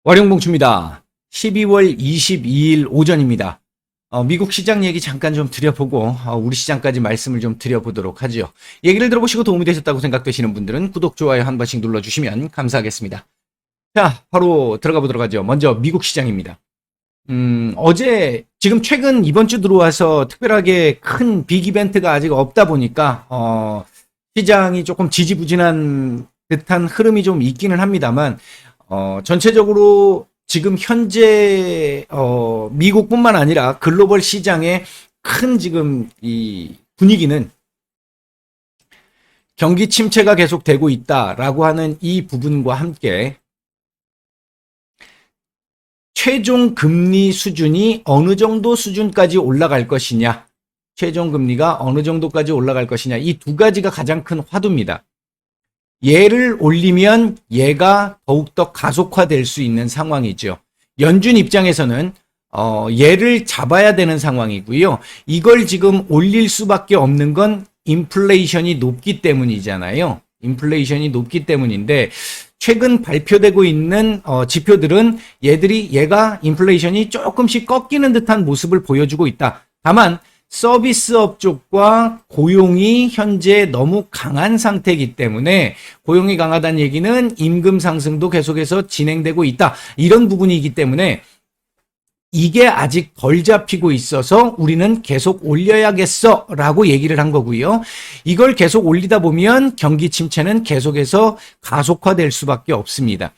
월요봉추입니다. 12월 22일 오전입니다. 미국 시장 얘기 잠깐 좀 드려보고 우리 시장까지 말씀을 좀 드려보도록 하죠. 얘기를 들어보시고 도움이 되셨다고 생각되시는 분들은 구독, 좋아요 한 번씩 눌러주시면 감사하겠습니다. 자, 바로 들어가 보도록 하죠. 먼저 미국 시장입니다. 어제 지금 최근 이번 주 들어와서 특별하게 큰 빅 이벤트가 아직 없다 보니까 시장이 조금 지지부진한 듯한 흐름이 좀 있기는 합니다만 전체적으로 지금 현재 미국뿐만 아니라 글로벌 시장의 큰 지금 이 분위기는 경기 침체가 계속되고 있다라고 하는 이 부분과 함께 최종 금리 수준이 어느 정도 수준까지 올라갈 것이냐, 최종 금리가 어느 정도까지 올라갈 것이냐, 이 두 가지가 가장 큰 화두입니다. 얘를 올리면 얘가 더욱더 가속화될 수 있는 상황이죠. 연준 입장에서는 얘를 잡아야 되는 상황이고요. 이걸 지금 올릴 수밖에 없는 건 인플레이션이 높기 때문이잖아요. 인플레이션이 높기 때문인데 최근 발표되고 있는 지표들은 얘가 인플레이션이 조금씩 꺾이는 듯한 모습을 보여주고 있다. 다만 서비스업 쪽과 고용이 현재 너무 강한 상태이기 때문에 고용이 강하다는 얘기는 임금 상승도 계속해서 진행되고 있다. 이런 부분이기 때문에 이게 아직 덜 잡히고 있어서 우리는 계속 올려야겠어 라고 얘기를 한 거고요. 이걸 계속 올리다 보면 경기 침체는 계속해서 가속화될 수밖에 없습니다.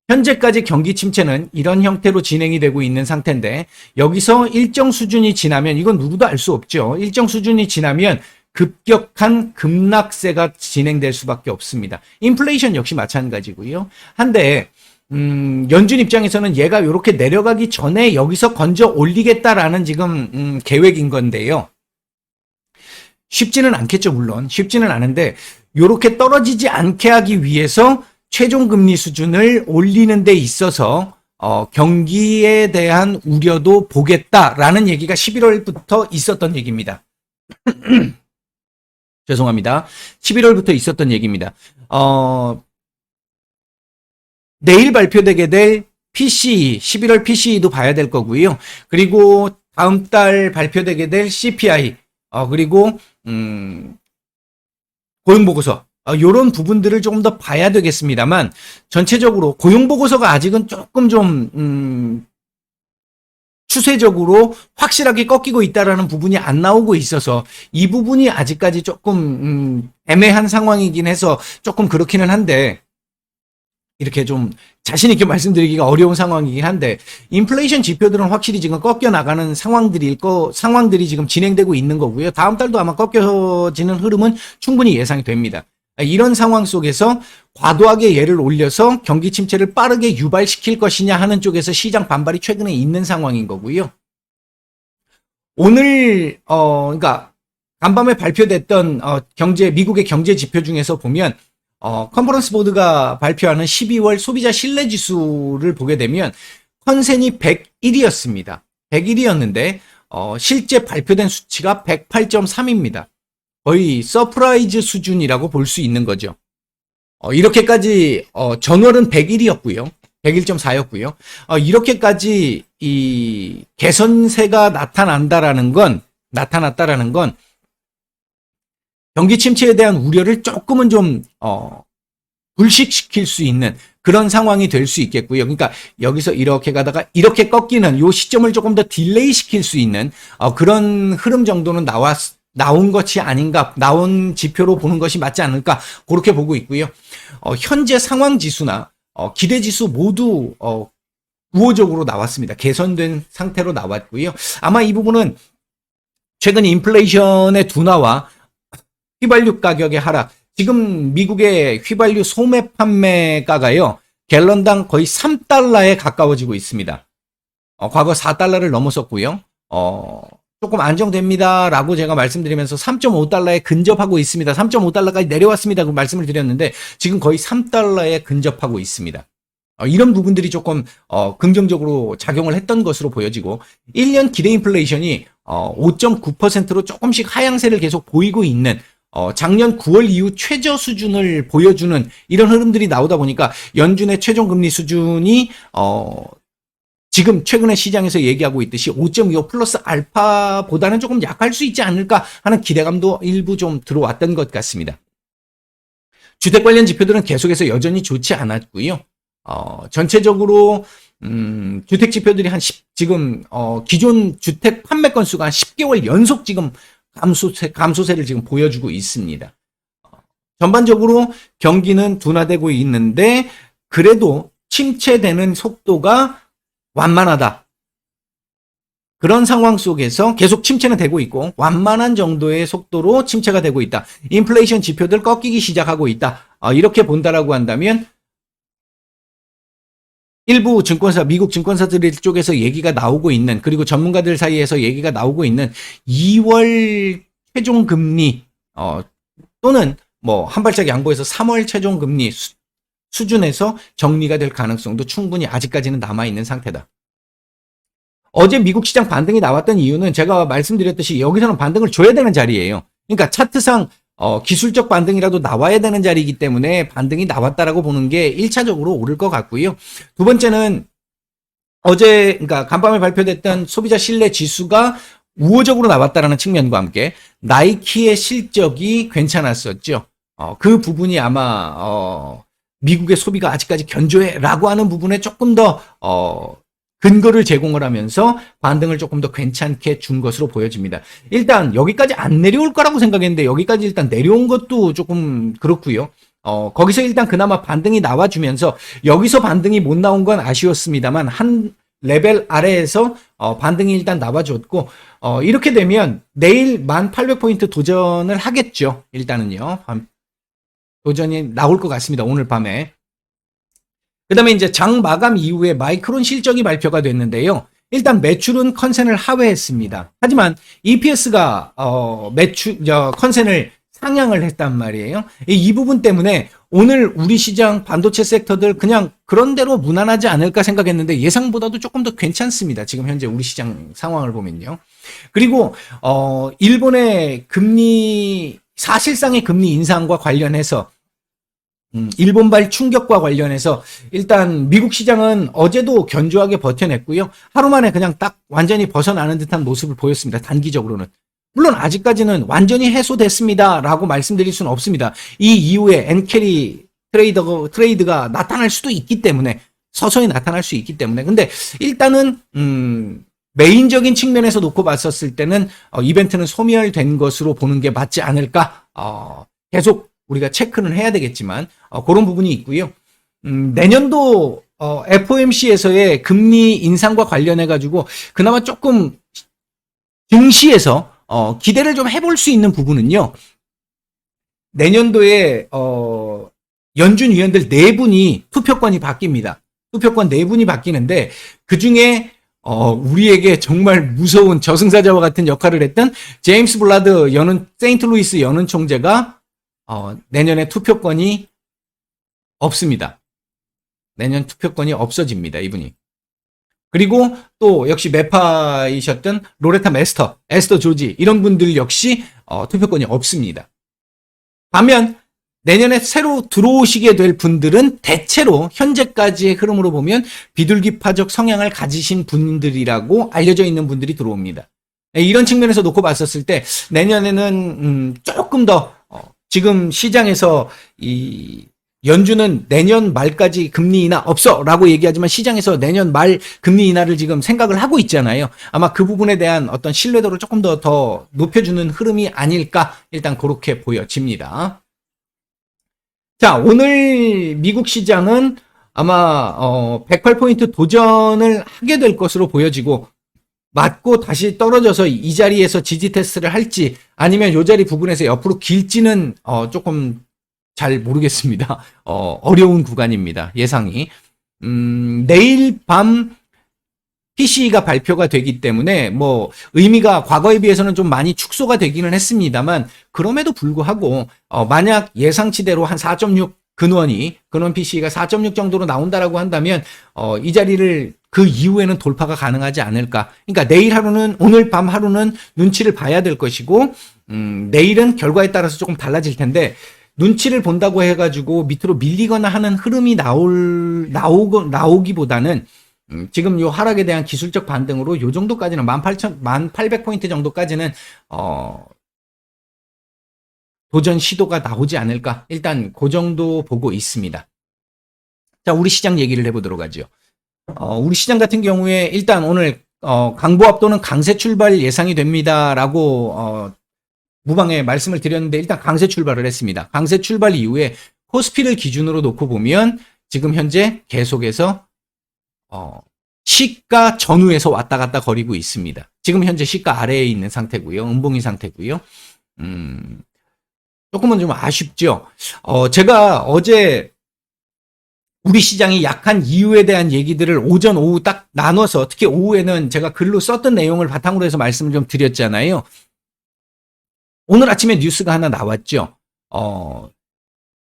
현재까지 경기 침체는 이런 형태로 진행이 되고 있는 상태인데 여기서 일정 수준이 지나면 이건 누구도 알 수 없죠. 일정 수준이 지나면 급격한 급락세가 진행될 수밖에 없습니다. 인플레이션 역시 마찬가지고요. 한데 연준 입장에서는 얘가 이렇게 내려가기 전에 여기서 건져 올리겠다라는 지금 계획인 건데요. 쉽지는 않겠죠. 물론 쉽지는 않은데 이렇게 떨어지지 않게 하기 위해서 최종 금리 수준을 올리는 데 있어서 경기에 대한 우려도 보겠다라는 얘기가 11월부터 있었던 얘기입니다. 죄송합니다. 11월부터 있었던 얘기입니다. 내일 발표되게 될 PCE, 11월 PCE도 봐야 될 거고요. 그리고 다음 달 발표되게 될 CPI, 그리고 고용보고서, 이런 부분들을 조금 더 봐야 되겠습니다만 전체적으로 고용보고서가 아직은 조금 좀 추세적으로 확실하게 꺾이고 있다라는 부분이 안 나오고 있어서 이 부분이 아직까지 조금 애매한 상황이긴 해서 조금 그렇기는 한데 이렇게 좀 자신 있게 말씀드리기가 어려운 상황이긴 한데 인플레이션 지표들은 확실히 지금 꺾여 나가는 상황들이 지금 진행되고 있는 거고요. 다음 달도 아마 꺾여지는 흐름은 충분히 예상이 됩니다. 이런 상황 속에서 과도하게 얘를 올려서 경기 침체를 빠르게 유발시킬 것이냐 하는 쪽에서 시장 반발이 최근에 있는 상황인 거고요. 오늘 그러니까 간밤에 발표됐던 미국의 경제 지표 중에서 보면 컨퍼런스 보드가 발표하는 12월 소비자 신뢰 지수를 보게 되면 컨센이 101이었습니다. 101이었는데 실제 발표된 수치가 108.3입니다. 거의 서프라이즈 수준이라고 볼 수 있는 거죠. 이렇게까지 전월은 101이었고요. 101.4였고요. 이렇게까지 이 개선세가 나타났다라는 건 경기 침체에 대한 우려를 조금은 좀 불식시킬 수 있는 그런 상황이 될 수 있겠고요. 그러니까 여기서 이렇게 가다가 이렇게 꺾이는 요 시점을 조금 더 딜레이 시킬 수 있는 그런 흐름 정도는 나온 것이 아닌가, 나온 지표로 보는 것이 맞지 않을까 그렇게 보고 있고요. 현재 상황 지수나 기대 지수 모두 우호적으로 나왔습니다. 개선된 상태로 나왔고요. 아마 이 부분은 최근 인플레이션의 둔화와 휘발유 가격의 하락, 지금 미국의 휘발유 소매 판매가가요 갤런당 거의 3달러에 가까워지고 있습니다. 과거 4달러를 넘어섰고요. 조금 안정됩니다라고 제가 말씀드리면서 3.5달러에 근접하고 있습니다. 3.5달러까지 내려왔습니다고 말씀을 드렸는데 지금 거의 3달러에 근접하고 있습니다. 이런 부분들이 조금 긍정적으로 작용을 했던 것으로 보여지고 1년 기대 인플레이션이 5.9%로 조금씩 하향세를 계속 보이고 있는 작년 9월 이후 최저 수준을 보여주는 이런 흐름들이 나오다 보니까 연준의 최종 금리 수준이 지금 최근에 시장에서 얘기하고 있듯이 5.25 플러스 알파보다는 조금 약할 수 있지 않을까 하는 기대감도 일부 좀 들어왔던 것 같습니다. 주택 관련 지표들은 계속해서 여전히 좋지 않았고요. 전체적으로 주택 지표들이 지금 기존 주택 판매 건수가 한 10개월 연속 지금 감소세를 지금 보여주고 있습니다. 전반적으로 경기는 둔화되고 있는데 그래도 침체되는 속도가 완만하다. 그런 상황 속에서 계속 침체는 되고 있고 완만한 정도의 속도로 침체가 되고 있다. 인플레이션 지표들 꺾이기 시작하고 있다. 이렇게 본다라고 한다면 일부 증권사, 미국 증권사들 쪽에서 얘기가 나오고 있는, 그리고 전문가들 사이에서 얘기가 나오고 있는 2월 최종 금리 또는 뭐 한 발짝 양보해서 3월 최종 금리 수준에서 정리가 될 가능성도 충분히 아직까지는 남아있는 상태다. 어제 미국 시장 반등이 나왔던 이유는 제가 말씀드렸듯이 여기서는 반등을 줘야 되는 자리예요. 그러니까 차트상 기술적 반등이라도 나와야 되는 자리이기 때문에 반등이 나왔다라고 보는 게 1차적으로 옳을 것 같고요. 두 번째는 어제 그러니까 간밤에 발표됐던 소비자 신뢰 지수가 우호적으로 나왔다라는 측면과 함께 나이키의 실적이 괜찮았었죠. 그 부분이 아마 미국의 소비가 아직까지 견조해라고 하는 부분에 조금 더 근거를 제공을 하면서 반등을 조금 더 괜찮게 준 것으로 보여집니다. 일단 여기까지 안 내려올 거라고 생각했는데 여기까지 일단 내려온 것도 조금 그렇고요. 거기서 일단 그나마 반등이 나와주면서 여기서 반등이 못 나온 건 아쉬웠습니다만 한 레벨 아래에서 반등이 일단 나와줬고 이렇게 되면 내일 1800포인트 도전을 하겠죠. 일단은요. 도전이 나올 것 같습니다. 오늘 밤에. 그 다음에 이제 장 마감 이후에 마이크론 실적이 발표가 됐는데요. 일단 매출은 컨센을 하회했습니다. 하지만 EPS가 컨센을 상향을 했단 말이에요. 이 부분 때문에 오늘 우리 시장 반도체 섹터들 그냥 그런대로 무난하지 않을까 생각했는데 예상보다도 조금 더 괜찮습니다. 지금 현재 우리 시장 상황을 보면요. 그리고 일본의 사실상의 금리 인상과 관련해서 일본발 충격과 관련해서 일단 미국 시장은 어제도 견조하게 버텨냈고요. 하루 만에 그냥 딱 완전히 벗어나는 듯한 모습을 보였습니다. 단기적으로는. 물론 아직까지는 완전히 해소됐습니다라고 말씀드릴 수는 없습니다. 이 이후에 엔캐리 트레이드가 나타날 수도 있기 때문에 서서히 나타날 수 있기 때문에 근데 일단은 메인적인 측면에서 놓고 봤었을 때는 이벤트는 소멸된 것으로 보는 게 맞지 않을까 계속 우리가 체크는 해야 되겠지만 그런 부분이 있고요. 내년도 FOMC에서의 금리 인상과 관련해 가지고 그나마 조금 증시에서 기대를 좀 해볼 수 있는 부분은요. 내년도에 연준 위원들 4분이 투표권이 바뀝니다. 투표권 4분이 바뀌는데 그중에 우리에게 정말 무서운 저승사자와 같은 역할을 했던 제임스 블라드 세인트루이스 연은 총재가 내년에 투표권이 없습니다. 내년 투표권이 없어집니다. 이분이. 그리고 또 역시 매파이셨던 로레타 에스터 조지 이런 분들 역시 투표권이 없습니다. 반면 내년에 새로 들어오시게 될 분들은 대체로 현재까지의 흐름으로 보면 비둘기파적 성향을 가지신 분들이라고 알려져 있는 분들이 들어옵니다. 이런 측면에서 놓고 봤었을 때 내년에는 조금 더 지금 시장에서 이 연준은 내년 말까지 금리 인하 없어라고 얘기하지만 시장에서 내년 말 금리 인하를 지금 생각을 하고 있잖아요. 아마 그 부분에 대한 어떤 신뢰도를 조금 더 높여주는 흐름이 아닐까 일단 그렇게 보여집니다. 자, 오늘 미국 시장은 아마 108포인트 도전을 하게 될 것으로 보여지고 맞고 다시 떨어져서 이 자리에서 지지 테스트를 할지 아니면 이 자리 부분에서 옆으로 길지는 조금 잘 모르겠습니다. 어려운 구간입니다. 예상이. 내일 밤 PCE가 발표가 되기 때문에 뭐 의미가 과거에 비해서는 좀 많이 축소가 되기는 했습니다만 그럼에도 불구하고 만약 예상치대로 한 4.6 근원 PC가 4.6 정도로 나온다라고 한다면 이 자리를 그 이후에는 돌파가 가능하지 않을까. 그러니까 내일 하루는 오늘 밤 하루는 눈치를 봐야 될 것이고 내일은 결과에 따라서 조금 달라질 텐데 눈치를 본다고 해가지고 밑으로 밀리거나 하는 흐름이 나오기보다는 지금 요 하락에 대한 기술적 반등으로 요 정도까지는 1800포인트 정도까지는 도전 시도가 나오지 않을까. 일단 그 정도 보고 있습니다. 자, 우리 시장 얘기를 해보도록 하죠. 우리 시장 같은 경우에 일단 오늘 강보합 또는 강세 출발 예상이 됩니다라고 무방에 말씀을 드렸는데 일단 강세 출발을 했습니다. 강세 출발 이후에 코스피를 기준으로 놓고 보면 지금 현재 계속해서 시가 전후에서 왔다 갔다 거리고 있습니다. 지금 현재 시가 아래에 있는 상태고요. 음봉인 상태고요. 조금은 좀 아쉽죠. 제가 어제 우리 시장이 약한 이유에 대한 얘기들을 오전, 오후 딱 나눠서 특히 오후에는 제가 글로 썼던 내용을 바탕으로 해서 말씀을 좀 드렸잖아요. 오늘 아침에 뉴스가 하나 나왔죠.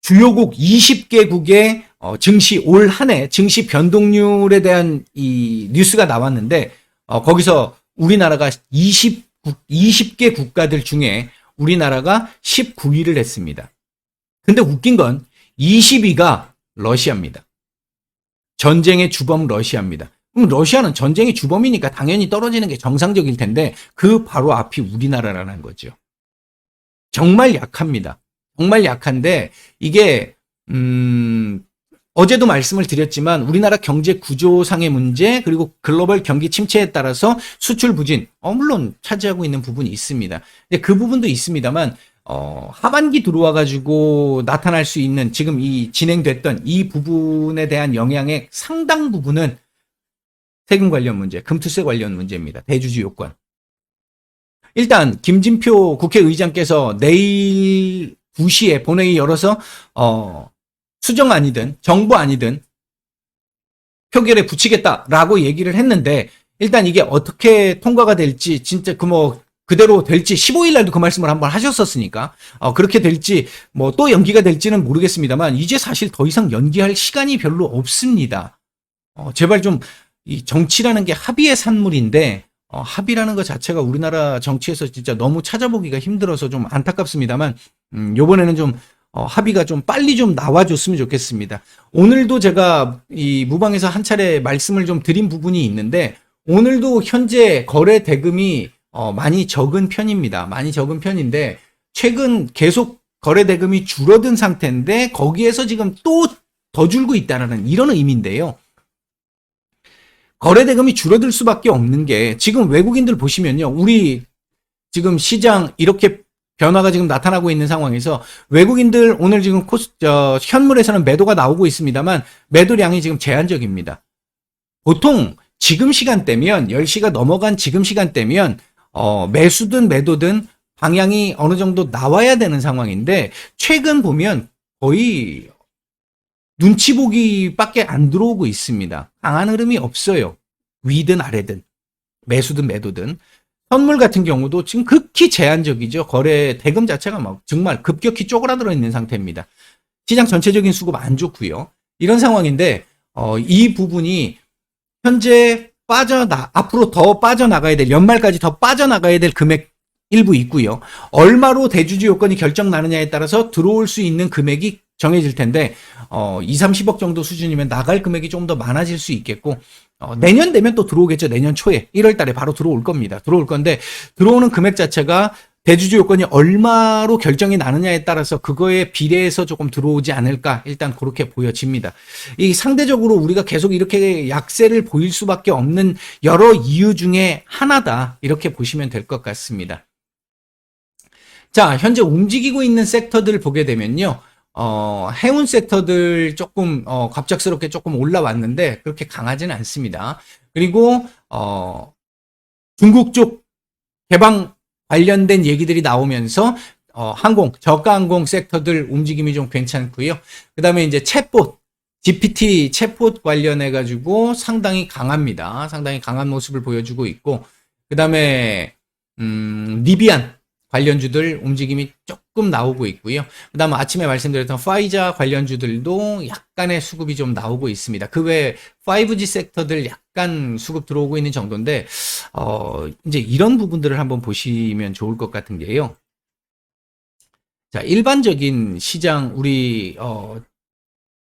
주요국 20개국의 증시 올 한 해 증시 변동률에 대한 이 뉴스가 나왔는데 거기서 우리나라가 20개 국가들 중에 우리나라가 19위를 했습니다. 근데 웃긴 건 20위가 러시아입니다. 전쟁의 주범 러시아입니다. 그럼 러시아는 전쟁의 주범이니까 당연히 떨어지는 게 정상적일 텐데 그 바로 앞이 우리나라라는 거죠. 정말 약합니다. 정말 약한데 이게 어제도 말씀을 드렸지만 우리나라 경제 구조상의 문제 그리고 글로벌 경기 침체에 따라서 수출 부진 물론 차지하고 있는 부분이 있습니다. 근데 그 부분도 있습니다만 하반기 들어와 가지고 나타날 수 있는 지금 이 진행됐던 이 부분에 대한 영향의 상당 부분은 세금 관련 문제, 금투세 관련 문제입니다. 대주주 요건. 일단 김진표 국회의장께서 내일 2시에 본회의 열어서 수정안이든 정부안이든 표결에 붙이겠다라고 얘기를 했는데 일단 이게 어떻게 통과가 될지 진짜 그대로 될지 15일 날도 그 말씀을 한번 하셨었으니까 그렇게 될지 또 연기가 될지는 모르겠습니다만 이제 사실 더 이상 연기할 시간이 별로 없습니다. 제발 좀 이 정치라는 게 합의의 산물인데 합의라는 것 자체가 우리나라 정치에서 진짜 너무 찾아보기가 힘들어서 좀 안타깝습니다만 요번에는 좀 합의가 좀 빨리 좀 나와줬으면 좋겠습니다. 오늘도 제가 이 무방에서 한 차례 말씀을 좀 드린 부분이 있는데 오늘도 현재 거래 대금이 많이 적은 편입니다. 많이 적은 편인데 최근 계속 거래 대금이 줄어든 상태인데 거기에서 지금 또 더 줄고 있다는 이런 의미인데요. 거래 대금이 줄어들 수밖에 없는 게 지금 외국인들 보시면요. 우리 지금 시장 이렇게 변화가 지금 나타나고 있는 상황에서 외국인들 오늘 지금 현물에서는 매도가 나오고 있습니다만 매도량이 지금 제한적입니다. 보통 지금 시간대면 10시가 넘어간 지금 시간대면 매수든 매도든 방향이 어느 정도 나와야 되는 상황인데 최근 보면 거의 눈치 보기밖에 안 들어오고 있습니다. 강한 흐름이 없어요. 위든 아래든 매수든 매도든 선물 같은 경우도 지금 극히 제한적이죠. 거래 대금 자체가 막 정말 급격히 쪼그라들어 있는 상태입니다. 시장 전체적인 수급 안 좋고요. 이런 상황인데 이 부분이 현재 앞으로 더 빠져나가야 될 연말까지 더 빠져나가야 될 금액 일부 있고요. 얼마로 대주주 요건이 결정 나느냐에 따라서 들어올 수 있는 금액이 정해질 텐데 2, 30억 정도 수준이면 나갈 금액이 좀 더 많아질 수 있겠고 내년 되면 또 들어오겠죠. 내년 초에 1월 달에 바로 들어올 겁니다. 들어올 건데 들어오는 금액 자체가 대주주 요건이 얼마로 결정이 나느냐에 따라서 그거에 비례해서 조금 들어오지 않을까 일단 그렇게 보여집니다. 이 상대적으로 우리가 계속 이렇게 약세를 보일 수밖에 없는 여러 이유 중에 하나다 이렇게 보시면 될 것 같습니다. 자, 현재 움직이고 있는 섹터들을 보게 되면요. 해운 섹터들 조금 갑작스럽게 조금 올라왔는데 그렇게 강하지는 않습니다. 그리고 중국 쪽 개방 관련된 얘기들이 나오면서 항공, 저가 항공 섹터들 움직임이 좀 괜찮고요. 그다음에 이제 챗봇, GPT 챗봇 관련해 가지고 상당히 강합니다. 상당히 강한 모습을 보여주고 있고 그다음에 리비안 관련주들 움직임이 조금 나오고 있고요. 그다음 아침에 말씀드렸던 파이자 관련주들도 약간의 수급이 좀 나오고 있습니다. 그 외에 5G 섹터들 약간 수급 들어오고 있는 정도인데 이제 이런 부분들을 한번 보시면 좋을 것 같은 게요. 자, 일반적인 시장 우리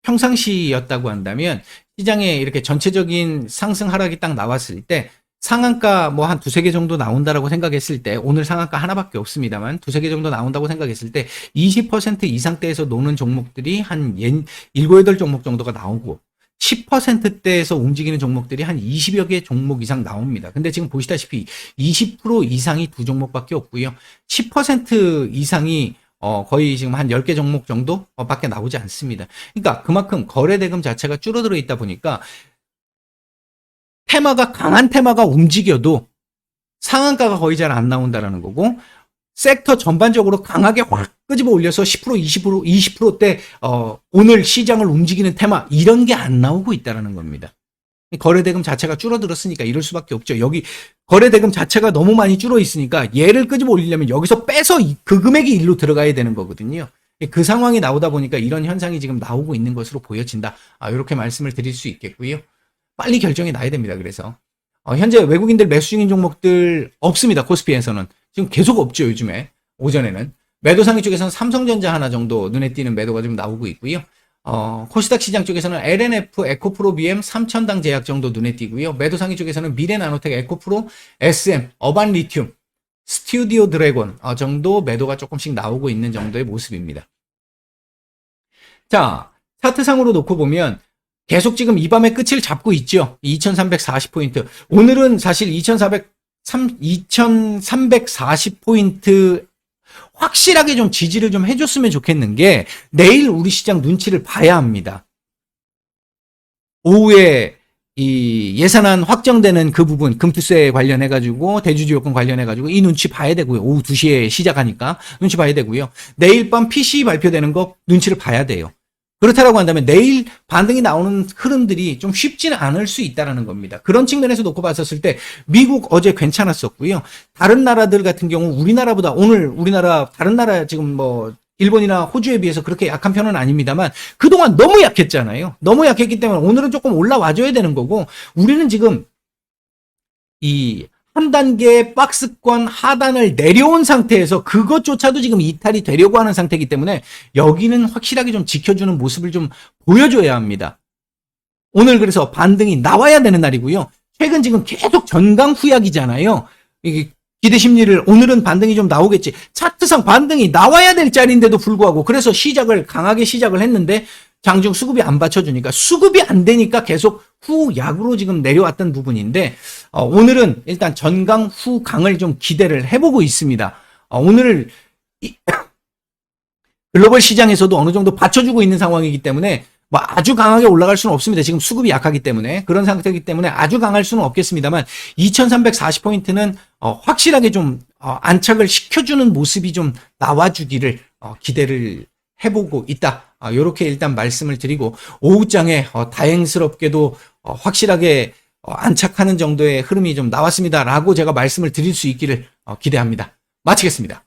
평상시였다고 한다면 시장에 이렇게 전체적인 상승 하락이 딱 나왔을 때 상한가 뭐 한 두세 개 정도 나온다라고 생각했을 때 오늘 상한가 하나밖에 없습니다만 두세 개 정도 나온다고 생각했을 때 20% 이상대에서 노는 종목들이 한 7, 8종목 정도가 나오고 10%대에서 움직이는 종목들이 한 20여 개 종목 이상 나옵니다. 근데 지금 보시다시피 20% 이상이 두 종목밖에 없고요. 10% 이상이 거의 지금 한 10개 종목 정도 밖에 나오지 않습니다. 그러니까 그만큼 거래 대금 자체가 줄어들어 있다 보니까 강한 테마가 움직여도 상한가가 거의 잘 안 나온다라는 거고 섹터 전반적으로 강하게 확 끄집어 올려서 10%, 20%, 20%대 오늘 시장을 움직이는 테마 이런 게 안 나오고 있다라는 겁니다. 거래 대금 자체가 줄어들었으니까 이럴 수밖에 없죠. 여기 거래 대금 자체가 너무 많이 줄어 있으니까 얘를 끄집어 올리려면 여기서 빼서 그 금액이 일로 들어가야 되는 거거든요. 그 상황이 나오다 보니까 이런 현상이 지금 나오고 있는 것으로 보여진다. 이렇게 말씀을 드릴 수 있겠고요. 빨리 결정이 나야 됩니다. 그래서 현재 외국인들 매수 중인 종목들 없습니다. 코스피에서는 지금 계속 없죠. 요즘에 오전에는 매도 상위 쪽에서는 삼성전자 하나 정도 눈에 띄는 매도가 좀 나오고 있고요. 코스닥 시장 쪽에서는 LNF, 에코프로, BM, 3천당 제약 정도 눈에 띄고요. 매도 상위 쪽에서는 미래나노텍, 에코프로, SM, 어반리튬, 스튜디오 드래곤 정도 매도가 조금씩 나오고 있는 정도의 모습입니다. 자, 차트상으로 놓고 보면 계속 지금 이 밤의 끝을 잡고 있죠. 2340포인트. 오늘은 사실 2340포인트 확실하게 좀 지지를 좀 해줬으면 좋겠는 게 내일 우리 시장 눈치를 봐야 합니다. 오후에 이 예산안 확정되는 그 부분 금투세 관련해가지고 대주주 요건 관련해가지고 이 눈치 봐야 되고요. 오후 2시에 시작하니까 눈치 봐야 되고요. 내일 밤 PCE 발표되는 거 눈치를 봐야 돼요. 그렇다라고 한다면 내일 반등이 나오는 흐름들이 좀 쉽지는 않을 수 있다라는 겁니다. 그런 측면에서 놓고 봤었을 때 미국 어제 괜찮았었고요. 다른 나라들 같은 경우 우리나라보다 오늘 우리나라 다른 나라 지금 뭐 일본이나 호주에 비해서 그렇게 약한 편은 아닙니다만 그동안 너무 약했잖아요. 너무 약했기 때문에 오늘은 조금 올라와줘야 되는 거고 우리는 지금 이 한 단계 박스권 하단을 내려온 상태에서 그것조차도 지금 이탈이 되려고 하는 상태이기 때문에 여기는 확실하게 좀 지켜주는 모습을 좀 보여줘야 합니다. 오늘 그래서 반등이 나와야 되는 날이고요. 최근 지금 계속 전강 후약이잖아요. 이게 기대 심리를 오늘은 반등이 좀 나오겠지. 차트상 반등이 나와야 될 자리인데도 불구하고 그래서 강하게 시작을 했는데 장중 수급이 안 받쳐주니까 수급이 안 되니까 계속 후약으로 지금 내려왔던 부분인데 오늘은 일단 전강 후강을 좀 기대를 해보고 있습니다. 오늘 글로벌 시장에서도 어느 정도 받쳐주고 있는 상황이기 때문에 뭐 아주 강하게 올라갈 수는 없습니다. 지금 수급이 약하기 때문에 그런 상태이기 때문에 아주 강할 수는 없겠습니다만 2340포인트는 확실하게 좀 안착을 시켜주는 모습이 좀 나와주기를 기대를 해보고 있다. 이렇게 일단 말씀을 드리고 오후장에 다행스럽게도 확실하게 안착하는 정도의 흐름이 좀 나왔습니다라고 제가 말씀을 드릴 수 있기를 기대합니다. 마치겠습니다.